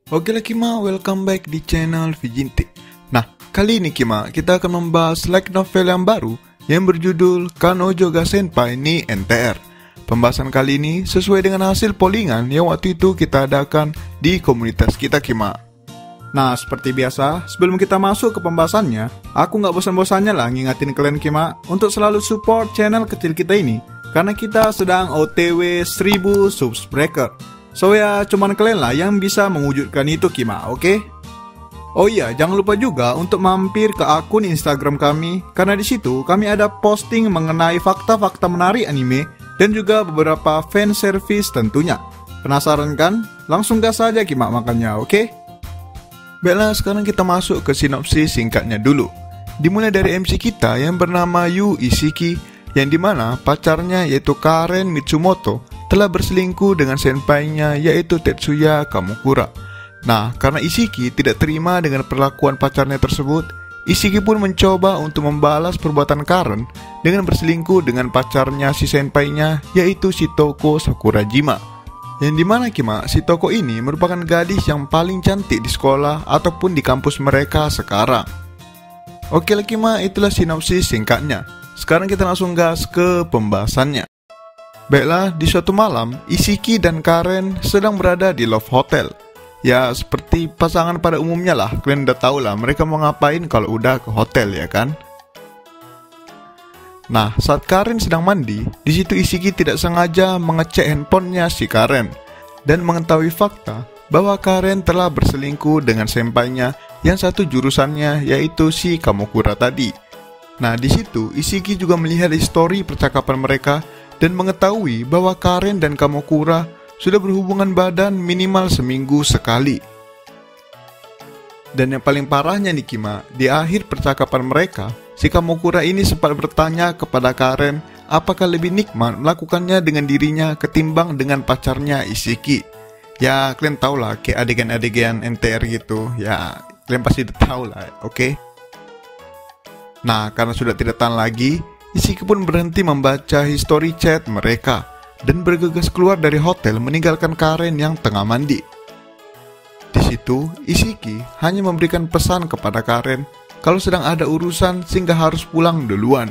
Oke lah Kima, welcome back di channel Vijinti. Nah, kali ini Kima, kita akan membahas light novel yang baru yang berjudul Kanojo ga Senpai ni NTR. Pembahasan kali ini sesuai dengan hasil pollingan yang waktu itu kita adakan di komunitas kita Kima. Nah, seperti biasa, sebelum kita masuk ke pembahasannya, aku nggak bosan-bosannya lah ngingatin kalian Kima untuk selalu support channel kecil kita ini, karena kita sedang OTW 1000 subscriber. So ya, cuman kalian lah yang bisa mewujudkan itu Kima, oke? Oh iya, jangan lupa juga untuk mampir ke akun Instagram kami, karena di situ kami ada posting mengenai fakta-fakta menarik anime dan juga beberapa fan service tentunya. Penasaran kan? Langsung gas saja Kima makannya, oke? Baiklah, sekarang kita masuk ke sinopsis singkatnya dulu. Dimulai dari MC kita yang bernama Yu Isiki, yang dimana pacarnya yaitu Karen Mitsumoto telah berselingkuh dengan senpainya yaitu Tetsuya Kamukura. Nah, karena Isiki tidak terima dengan perlakuan pacarnya tersebut, Isiki pun mencoba untuk membalas perbuatan Karen dengan berselingkuh dengan pacarnya si senpainya yaitu Shitoko Sakurajima. Yang dimana Kima, Shitoko ini merupakan gadis yang paling cantik di sekolah ataupun di kampus mereka sekarang. Oke lah Kima, itulah sinopsis singkatnya. Sekarang kita langsung gas ke pembahasannya. Baiklah, di suatu malam, Isiki dan Karen sedang berada di Love Hotel. Ya, seperti pasangan pada umumnya lah, kalian udah tahu lah mereka mau ngapain kalau udah ke hotel ya kan? Nah, saat Karen sedang mandi, di situ Isiki tidak sengaja mengecek handphonenya si Karen dan mengetahui fakta bahwa Karen telah berselingkuh dengan senpainya yang satu jurusannya yaitu si Kamukura tadi. Nah, di situ Isiki juga melihat histori percakapan mereka dan mengetahui bahwa Karen dan Kamukura sudah berhubungan badan minimal seminggu sekali. Dan yang paling parahnya nih Kima, di akhir percakapan mereka, si Kamukura ini sempat bertanya kepada Karen apakah lebih nikmat melakukannya dengan dirinya ketimbang dengan pacarnya Isiki. Ya, kalian tahu lah kayak adegan-adegan NTR gitu. Ya, kalian pasti udah tahu lah, oke? Nah, karena sudah tidak tahan lagi, Isiki pun berhenti membaca history chat mereka dan bergegas keluar dari hotel meninggalkan Karen yang tengah mandi. Di situ, Isiki hanya memberikan pesan kepada Karen kalau sedang ada urusan sehingga harus pulang duluan.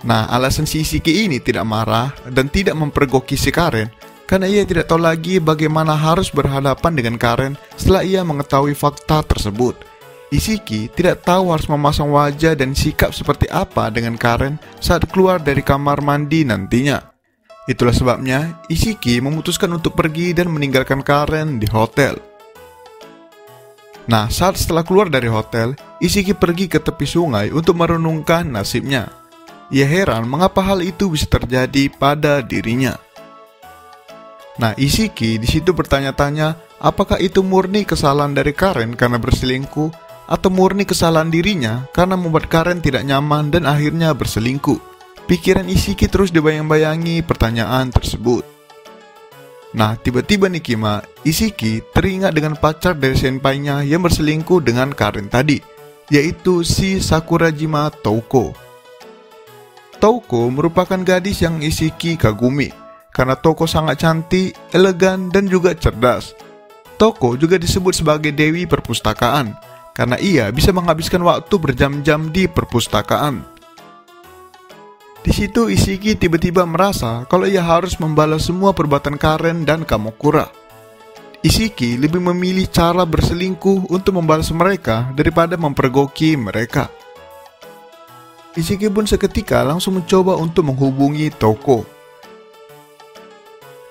Nah, alasan si Isiki ini tidak marah dan tidak mempergoki si Karen karena ia tidak tahu lagi bagaimana harus berhadapan dengan Karen setelah ia mengetahui fakta tersebut. Isiki tidak tahu harus memasang wajah dan sikap seperti apa dengan Karen saat keluar dari kamar mandi nantinya. Itulah sebabnya Isiki memutuskan untuk pergi dan meninggalkan Karen di hotel. Nah, saat setelah keluar dari hotel, Isiki pergi ke tepi sungai untuk merenungkan nasibnya. Ia heran mengapa hal itu bisa terjadi pada dirinya. Nah, Isiki di situ bertanya-tanya apakah itu murni kesalahan dari Karen karena berselingkuh atau murni kesalahan dirinya karena membuat Karen tidak nyaman dan akhirnya berselingkuh. Pikiran Isiki terus dibayang-bayangi pertanyaan tersebut. Nah, tiba-tiba nih Kima, Isiki teringat dengan pacar dari senpainya yang berselingkuh dengan Karen tadi, yaitu si Sakurajima Touko. Touko merupakan gadis yang Isiki kagumi, karena Touko sangat cantik, elegan, dan juga cerdas. Touko juga disebut sebagai Dewi Perpustakaan, karena ia bisa menghabiskan waktu berjam-jam di perpustakaan. Di situ Isiki tiba-tiba merasa kalau ia harus membalas semua perbuatan Karen dan Kamukura. Isiki lebih memilih cara berselingkuh untuk membalas mereka daripada mempergoki mereka. Isiki pun seketika langsung mencoba untuk menghubungi Touko.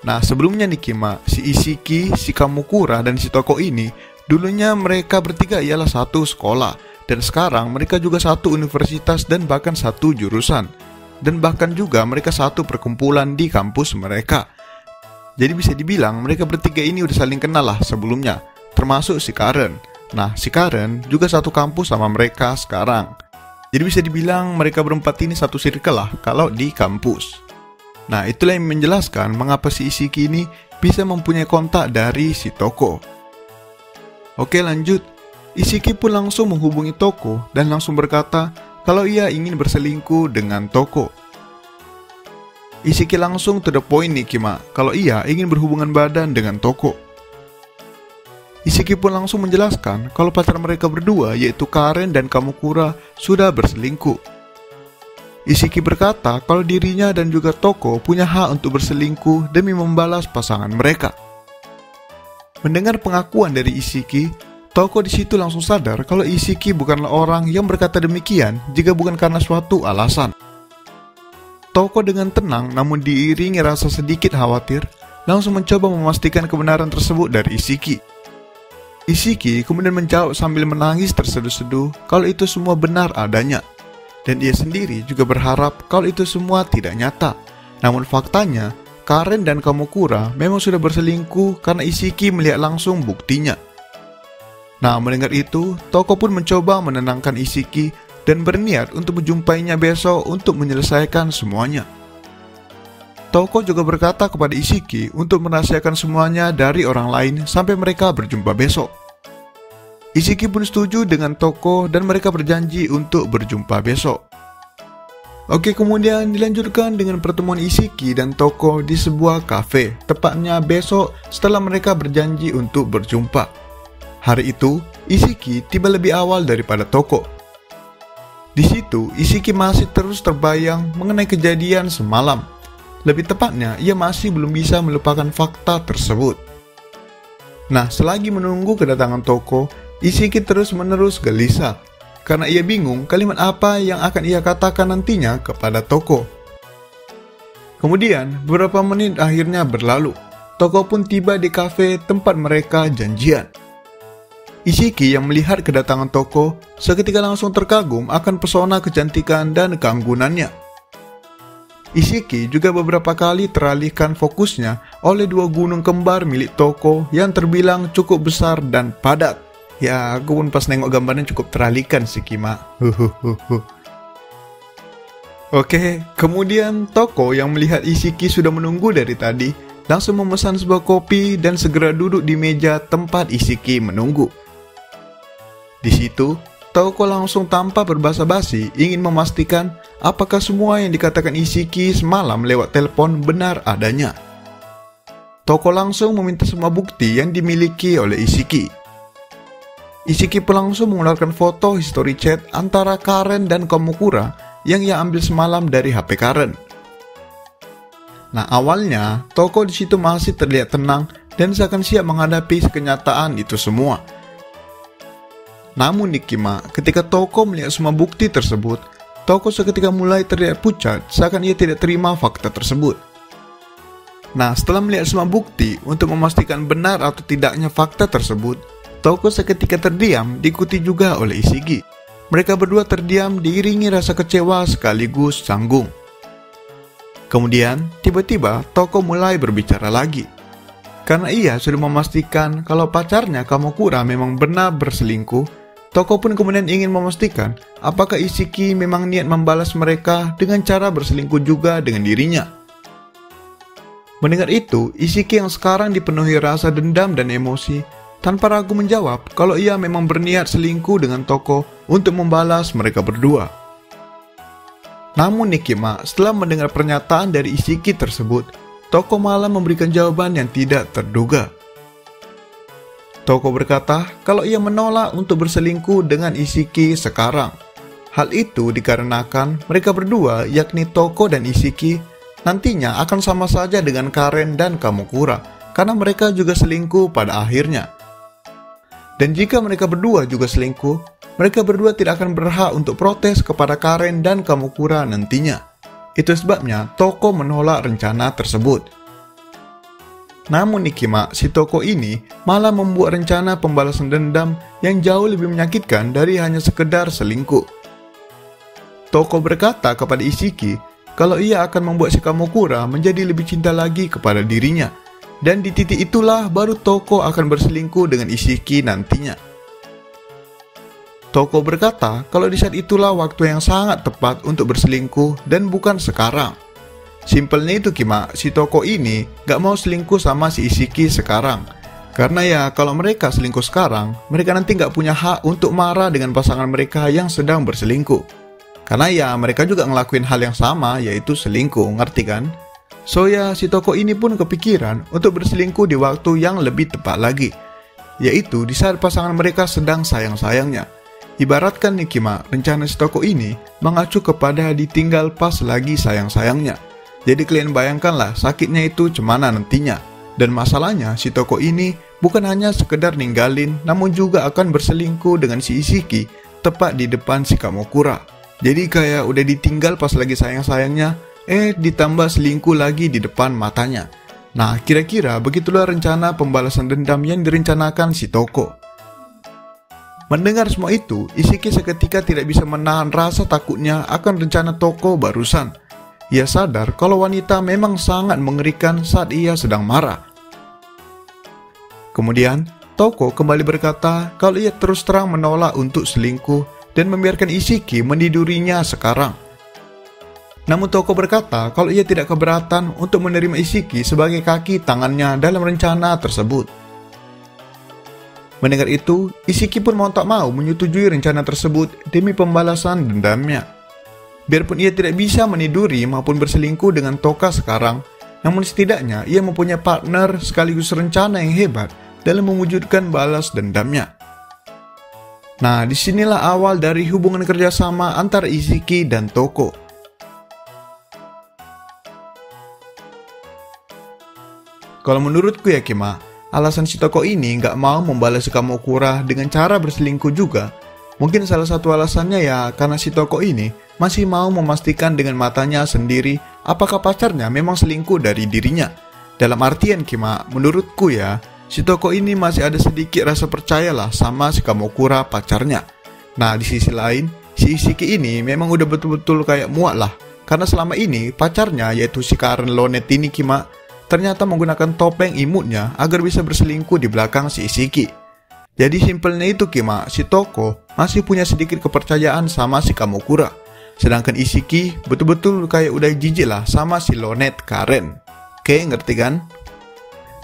Nah, sebelumnya nih Kima, si Isiki, si Kamukura, dan si Touko ini dulunya mereka bertiga ialah satu sekolah, dan sekarang mereka juga satu universitas dan bahkan satu jurusan. Dan bahkan juga mereka satu perkumpulan di kampus mereka. Jadi bisa dibilang mereka bertiga ini udah saling kenal lah sebelumnya, termasuk si Karen. Nah, si Karen juga satu kampus sama mereka sekarang. Jadi bisa dibilang mereka berempat ini satu circle lah kalau di kampus. Nah, itulah yang menjelaskan mengapa si Isiki ini bisa mempunyai kontak dari si Touko. Oke, lanjut. Isiki pun langsung menghubungi Touko dan langsung berkata kalau ia ingin berselingkuh dengan Touko. Isiki langsung to the point nih Kima, kalau ia ingin berhubungan badan dengan Touko. Isiki pun langsung menjelaskan kalau pacar mereka berdua yaitu Karen dan Kamukura sudah berselingkuh. Isiki berkata kalau dirinya dan juga Toko punya hak untuk berselingkuh demi membalas pasangan mereka. Mendengar pengakuan dari Isiki, Toko di situ langsung sadar kalau Isiki bukanlah orang yang berkata demikian jika bukan karena suatu alasan. Toko dengan tenang namun diiringi rasa sedikit khawatir, langsung mencoba memastikan kebenaran tersebut dari Isiki. Isiki kemudian menjawab sambil menangis terseduh-seduh kalau itu semua benar adanya. Dan ia sendiri juga berharap kalau itu semua tidak nyata. Namun faktanya, Karen dan Kamukura memang sudah berselingkuh karena Isiki melihat langsung buktinya. Nah, mendengar itu, Toko pun mencoba menenangkan Isiki dan berniat untuk menjumpainya besok untuk menyelesaikan semuanya. Toko juga berkata kepada Isiki untuk merahasiakan semuanya dari orang lain sampai mereka berjumpa besok. Isiki pun setuju dengan Toko dan mereka berjanji untuk berjumpa besok. Oke, kemudian dilanjutkan dengan pertemuan Isiki dan Toko di sebuah kafe, tepatnya besok setelah mereka berjanji untuk berjumpa. Hari itu, Isiki tiba lebih awal daripada Toko. Di situ, Isiki masih terus terbayang mengenai kejadian semalam. Lebih tepatnya, ia masih belum bisa melupakan fakta tersebut. Nah, selagi menunggu kedatangan Toko, Isiki terus-menerus gelisah karena ia bingung kalimat apa yang akan ia katakan nantinya kepada Toko. Kemudian, beberapa menit akhirnya berlalu. Toko pun tiba di kafe tempat mereka janjian. Isiki yang melihat kedatangan Toko seketika langsung terkagum akan pesona kecantikan dan keanggunannya. Isiki juga beberapa kali teralihkan fokusnya oleh dua gunung kembar milik Toko yang terbilang cukup besar dan padat. Ya, aku pun pas nengok gambarnya cukup teralihkan sih, Kima. Oke, kemudian Toko yang melihat Isiki sudah menunggu dari tadi langsung memesan sebuah kopi dan segera duduk di meja tempat Isiki menunggu. Di situ, Toko langsung tanpa berbasa-basi ingin memastikan apakah semua yang dikatakan Isiki semalam lewat telepon benar adanya. Toko langsung meminta semua bukti yang dimiliki oleh Isiki. Isiki pun langsung mengeluarkan foto history chat antara Karen dan Kamukura yang ia ambil semalam dari HP Karen. Nah, awalnya Toko di situ masih terlihat tenang dan seakan siap menghadapi kenyataan itu semua. Namun Nikima, ketika Toko melihat semua bukti tersebut, Toko seketika mulai terlihat pucat seakan ia tidak terima fakta tersebut. Nah, setelah melihat semua bukti untuk memastikan benar atau tidaknya fakta tersebut, Toko seketika terdiam diikuti juga oleh Isiki. Mereka berdua terdiam diiringi rasa kecewa sekaligus canggung. Kemudian, tiba-tiba Toko mulai berbicara lagi. Karena ia sudah memastikan kalau pacarnya Kamukura memang benar berselingkuh, Toko pun kemudian ingin memastikan apakah Isiki memang niat membalas mereka dengan cara berselingkuh juga dengan dirinya. Mendengar itu, Isiki yang sekarang dipenuhi rasa dendam dan emosi, tanpa ragu menjawab kalau ia memang berniat selingkuh dengan Toko untuk membalas mereka berdua. Namun Nikima, setelah mendengar pernyataan dari Isiki tersebut, Toko malah memberikan jawaban yang tidak terduga. Toko berkata kalau ia menolak untuk berselingkuh dengan Isiki sekarang. Hal itu dikarenakan mereka berdua, yakni Toko dan Isiki, nantinya akan sama saja dengan Karen dan Kamukura, karena mereka juga selingkuh pada akhirnya. Dan jika mereka berdua juga selingkuh, mereka berdua tidak akan berhak untuk protes kepada Karen dan Kamukura nantinya. Itu sebabnya Toko menolak rencana tersebut. Namun Nikima, si Toko ini malah membuat rencana pembalasan dendam yang jauh lebih menyakitkan dari hanya sekedar selingkuh. Toko berkata kepada Isiki kalau ia akan membuat si Kamukura menjadi lebih cinta lagi kepada dirinya. Dan di titik itulah baru Toko akan berselingkuh dengan Isiki nantinya. Toko berkata kalau di saat itulah waktu yang sangat tepat untuk berselingkuh dan bukan sekarang. Simpelnya itu Kima, si Toko ini gak mau selingkuh sama si Isiki sekarang. Karena ya kalau mereka selingkuh sekarang, mereka nanti gak punya hak untuk marah dengan pasangan mereka yang sedang berselingkuh. Karena ya mereka juga ngelakuin hal yang sama, yaitu selingkuh, ngerti kan? So ya si Toko ini pun kepikiran untuk berselingkuh di waktu yang lebih tepat lagi. yaitu di saat pasangan mereka sedang sayang-sayangnya. Ibaratkan nih Kima, rencana si toko ini mengacu kepada ditinggal pas lagi sayang-sayangnya. Jadi kalian bayangkanlah sakitnya itu cemana nantinya. Dan masalahnya si toko ini bukan hanya sekedar ninggalin, namun juga akan berselingkuh dengan si Isiki tepat di depan si Kamokura. Jadi kayak udah ditinggal pas lagi sayang-sayangnya, ditambah selingkuh lagi di depan matanya. Nah, kira-kira begitulah rencana pembalasan dendam yang direncanakan si Toko. Mendengar semua itu, Isiki seketika tidak bisa menahan rasa takutnya akan rencana Toko barusan. Ia sadar kalau wanita memang sangat mengerikan saat ia sedang marah. Kemudian, Toko kembali berkata kalau ia terus terang menolak untuk selingkuh dan membiarkan Isiki menidurinya sekarang. Namun Toko berkata kalau ia tidak keberatan untuk menerima Isiki sebagai kaki tangannya dalam rencana tersebut. Mendengar itu, Isiki pun mau tak mau menyetujui rencana tersebut demi pembalasan dendamnya. Biarpun ia tidak bisa meniduri maupun berselingkuh dengan Toka sekarang, namun setidaknya ia mempunyai partner sekaligus rencana yang hebat dalam mewujudkan balas dendamnya. Nah, disinilah awal dari hubungan kerjasama antara Isiki dan Toko. Kalau menurutku ya Kima, alasan si Toko ini nggak mau membalas Kamokura dengan cara berselingkuh juga, mungkin salah satu alasannya ya karena si Toko ini masih mau memastikan dengan matanya sendiri apakah pacarnya memang selingkuh dari dirinya. Dalam artian Kima, menurutku ya, si Toko ini masih ada sedikit rasa percayalah sama si Kamokura pacarnya. Nah, di sisi lain, si Isiki ini memang udah betul-betul kayak muak lah, karena selama ini pacarnya yaitu si Karen Lonet ini Kima, ternyata menggunakan topeng imutnya agar bisa berselingkuh di belakang si Isiki. Jadi simpelnya itu Kima, si Toko masih punya sedikit kepercayaan sama si Kamokura. Sedangkan Isiki betul-betul kayak udah jijik lah sama si Lonet Karen. Oke, ngerti kan?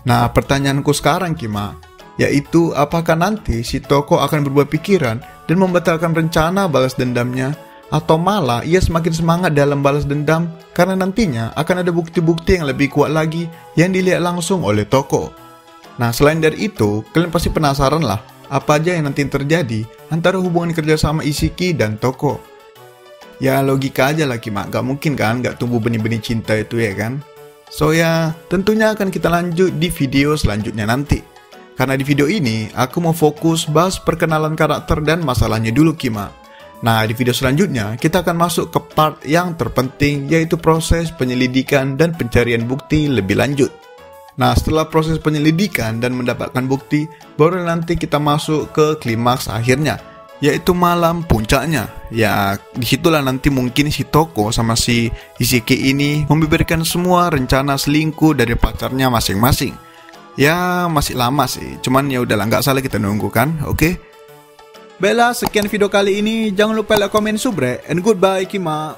Nah, pertanyaanku sekarang Kima, yaitu apakah nanti si Toko akan berubah pikiran dan membatalkan rencana balas dendamnya, atau malah ia semakin semangat dalam balas dendam karena nantinya akan ada bukti-bukti yang lebih kuat lagi yang dilihat langsung oleh Toko. Nah, selain dari itu, kalian pasti penasaran lah apa aja yang nanti terjadi antara hubungan kerjasama Isiki dan Toko. Ya logika aja lah Kima, gak mungkin kan gak tumbuh benih-benih cinta itu ya kan. So ya, tentunya akan kita lanjut di video selanjutnya nanti. Karena di video ini, aku mau fokus bahas perkenalan karakter dan masalahnya dulu Kima. Nah, di video selanjutnya, kita akan masuk ke part yang terpenting, yaitu proses penyelidikan dan pencarian bukti lebih lanjut. Nah, setelah proses penyelidikan dan mendapatkan bukti, baru nanti kita masuk ke klimaks akhirnya, yaitu malam puncaknya. Ya, disitulah nanti mungkin si Toko sama si Isiki ini membeberkan semua rencana selingkuh dari pacarnya masing-masing. Ya, masih lama sih, cuman ya udahlah, nggak salah kita nunggu kan, oke? Baiklah, sekian video kali ini. Jangan lupa like, komen, subscribe, and goodbye Kima.